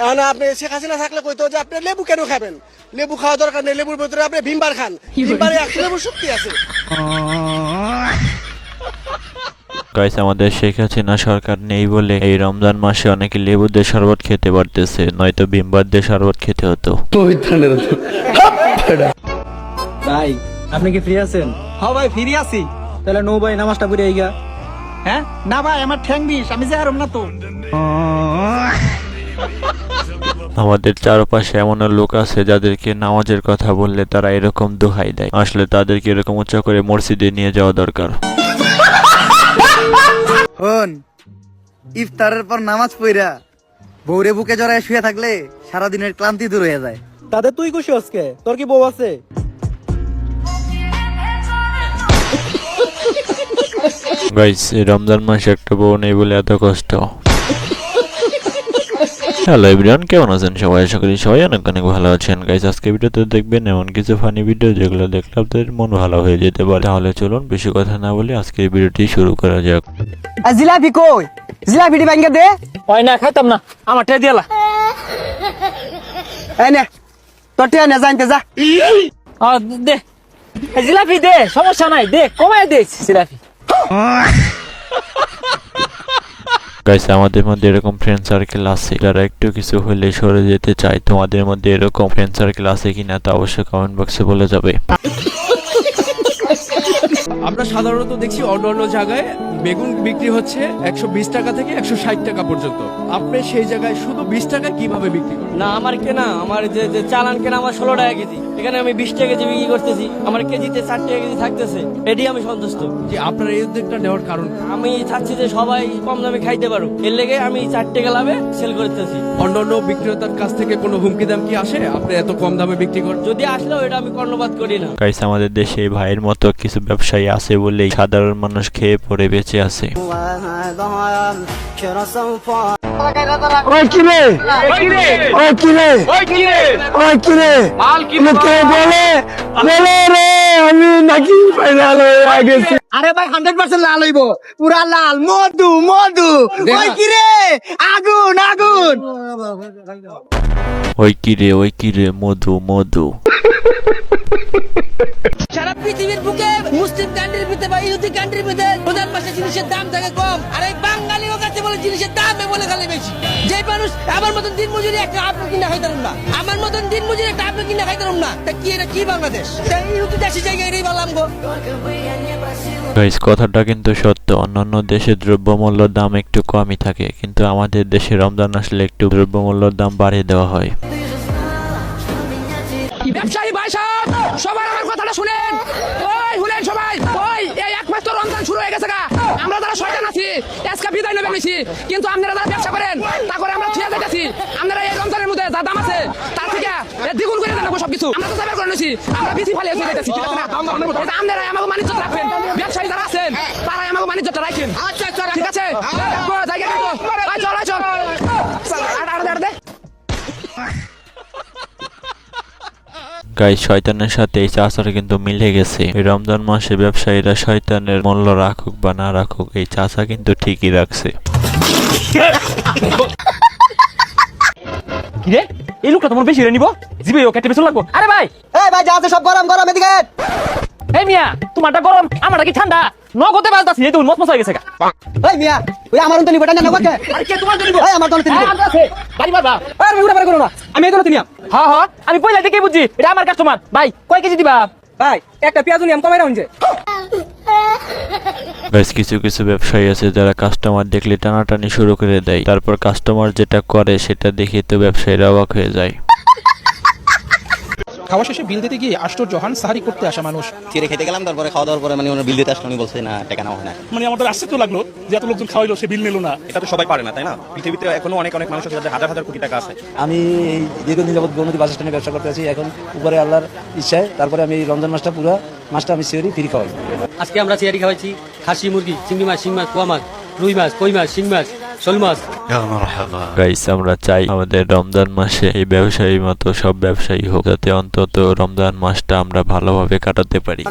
এখন আপনি শেখ হাসিনা থাকলে কইতো যে আপনি লেবু কেন খাবেন, লেবু খাওয়া দরকার নেই, লেবুর ভিতরে আপনি ভিমবার খান, ভিমবারে 100 লেবুর শক্তি আছে। গাইস, আমাদের শেখ হাসিনা সরকার নেই বলে এই রমজান মাসে অনেকে লেবু দিয়ে শরবত খেতে পারতেছে, নয়তো ভিমবার দিয়ে শরবত খেতে হতো। ভাই আপনি কি ফ্রি আছেন? হ্যাঁ ভাই ফ্রি আছি। তাহলে নো ভাই নামাজটা পড়ে আইগা। হ্যাঁ না ভাই আমার ঠ্যাং বিষ, আমি যে আরম না তো। আমাদের চারপাশে এমন লোক আছে যাদেরকে নামাজের কথা বললে তারা এরকম দোহাই দেয়। আসলে তাদেরকে এরকম উচ্চ করে মসজিদে নিয়ে যাওয়া দরকার। হন ইফতারের পর নামাজ পড়া বউরে বুকে জড়ায় শুয়ে থাকলে সারাদিনের ক্লান্তি দূর হয়ে যায়। তাদের তুই খুশি আজকে? তোর কি বউ আছে? গাইস, এই রমজান মাসে একটা বউ নেই বলে এত কষ্ট। হ্যালো এভরিওয়ান, কেমন আছেন সবাই? আশা করি সবাই অনেক অনেক ভালো আছেন। গাইস, আজকে ভিডিওতে দেখবেন এমন কিছু ফানি ভিডিও যেগুলো দেখলে আপনাদের মন ভালো হয়ে যেতে পারে। তাহলে চলুন বেশি কথা না বলে আজকের ভিডিওটি শুরু করা যাক। জিলাপি কই? জিলাপিটি ভাঙ্গা দে। ওই না খাইতাম না, আমারটা দিয়ালা। এই নে তোর টিয়া না জানতে যা। দে জিলাপি দে, সমস্যা নাই, দে কমায় দে জিলাপি। গাইস, আমাদের মধ্যে এরকম ফ্রেন্ড সার্কেল আছে যারা একটু কিছু হলে সরে যেতে চায়। তোমাদের মধ্যে এরকম ফ্রেন্ড সার্কেল আছে কিনা তা অবশ্যই কমেন্ট বক্সে বলে যাবে। আমরা সাধারণত দেখছি অন্য জায়গায় বেগুন বিক্রি হচ্ছে 120 টাকা থেকে 160 টাকা পর্যন্ত। আপনি সেই জায়গায় শুধু 20 টাকা কিভাবে বিক্রি করেন? না আমার কেনা, আমার যে চালান কেনা আমার 16 টাকা কেজি, এখানে আমি 20 টাকা কেজি বিক্রি করতেছি, আমার কেজিতে 4 টাকা কেজি থাকতেছে, এটি আমি সন্তুষ্ট। যে আপনার এই উদ্যোগটা নেওয়ার কারণ কি? আমি চাচ্ছি যে সবাই কম দামে খাইতে পারো, এর লেগে আমি 4 টাকা লাভে সেল করতেছি। অন্যান্য বিক্রেতার কাছ থেকে কোনো হুমকি দামকি আসে আপনি এত কম দামে বিক্রি করেন? যদি আসলেও এটা আমি কর্ণপাত করি না। গাইস, আমাদের দেশে এই ভাইয়ের মতো কিছু ব্যবসায়ী আছে বলেই সাধারণ মানুষ খেয়ে পড়ে বেঁচে আছে। ওই কিরে, ওই কিরে, ওই কিরে, লোকে বলে বলে রে আমি নাকি ফাইনাল হয়ে গেছি। আরে ভাই 100% লাল হইব, পুরা লাল, মধু মধু। ওই কি রে, আগুন আগুন। ওই কিরে মধু মধু। সারা পৃথিবীর বুকে মুসলিম কান্ট্রির ভিতরে বা ইহুদি কান্ট্রির ভিতরে প্রধান মাসে জিনিসের দাম থাকে কম, আর এই বাঙালিও কাছে বলে জিনিসের দাম বলে খালি বেশি। যে মানুষ আমার মতন দিন মজুরি একটা আপনি কিনা খাইতাম না, আমার মতন দিন মজুরি একটা আপনি কিনা খাইতাম না, তা কি এটা কি বাংলাদেশ? ইহুদি দেশি জায়গায় এটাই বললাম গো। গাইস, কথাটা কিন্তু সত্য। অন্যান্য দেশে দ্রব্যমূল্যের দাম একটু কমই থাকে, কিন্তু আমাদের দেশে রমজান আসলে একটু দ্রব্যমূল্যের দাম বাড়িয়ে দেওয়া হয়। ব্যবসায়ী ভাই সাহেব, সবাই আমার কথাটা শুনেন। ওই শুনেন সবাই, ওই এই একমাত্র রমজান শুরু হয়ে গেছে গা। আমরা যারা শয়তান আছি আজকে বিদায় নেবে নিছি, কিন্তু আপনারা যারা ব্যবসা করেন তা করে আমরা থিয়া যাইতেছি। আপনারা এই রমজানের মধ্যে যা দাম আছে তার থেকে দ্বিগুণ করে দেন সবকিছু। আমরা তো সাইবার করে নিছি, আমরা বেশি ফালিয়ে যাইতেছি, ঠিক আছে না? আপনারা আমাকে বাণিজ্য রাখবেন, ব্যবসায়ী যারা আছেন তারা আমাকে বাণিজ্যটা রাখেন, ঠিক আছে? জায়গা চল দে। গাইস, শয়তানের সাথে এই চাচার কিন্তু মিলে গেছে। এই রমজান মাসে ব্যবসায়ীরা শয়তানের মূল্য রাখুক বা না রাখুক, এই চাচা কিন্তু ঠিকই রাখছে। কিরে এই লোকটা তোমার বেশি রে নিব, জিবে ও কেটে বেশি লাগবো। আরে ভাই, এই ভাই যা আছে সব গরম গরম এদিকে। এই মিয়া তোমারটা গরম, আমারটা কি ঠান্ডা? নগদে বাজতাছি, এই তো মত হয়ে গেছে গা। এই মিয়া ওই আমার তো নিব টানা না ওকে। আরে কে তোমার নিব? এই আমার তো নিব। আমার আছে গাড়ি মারবা। আরে উড়া পারে করো না, আমি এই তো নিয়া। হ্যাঁ হ্যাঁ, আমি পয়লা দেখে বুঝছি এটা আমার কাস্টমার। ভাই কয় কেজি দিবা? ভাই একটা পেঁয়াজ নিয়াম কমাই রাখুন যে। গাইস, কিছু কিছু ব্যবসায়ী আছে যারা কাস্টমার দেখলে টানাটানি শুরু করে দেয়, তারপর কাস্টমার যেটা করে সেটা দেখে তো ব্যবসায়ীরা অবাক হয়ে যায়। খাওয়া শেষে বিল দিতে গিয়ে আশ্চর্য হন সাহারি করতে আসা মানুষ। চিড়ে খেতে গেলাম, তারপরে খাওয়া দাওয়ার পরে মানে ওনার বিল দিতে আসলো, উনি বলছে না টাকা নেওয়া হয় না। মানে আমাদের আশ্চর্য লাগলো যে এত লোকজন খাওয়াইলো, সে বিল নিল না। এটা তো সবাই পারে না, তাই না? পৃথিবীতে এখনো অনেক অনেক মানুষ আছে যাদের হাজার হাজার কোটি টাকা আছে। আমি এই দীর্ঘদিন যাবত গৌমতী বাস স্ট্যান্ডে ব্যবসা করতে আছি। এখন উপরে আল্লাহর ইচ্ছায় তারপরে আমি এই রমজান মাসটা পুরো মাসটা আমি সিওরি ফ্রি খাওয়াই। আজকে আমরা চেয়ারি খাওয়াইছি খাসি মুরগি, চিংড়ি মাছ, শিং মাছ, পোয়া মাছ, রুই মাছ, কই মাছ, শিং মাছ, শোল মাছ। গাইস, আমরা চাই আমাদের রমজান মাসে এই ব্যবসায়ী মতো সব ব্যবসায়ী হোক, যাতে অন্তত রমজান মাসটা আমরা ভালোভাবে কাটাতে পারি।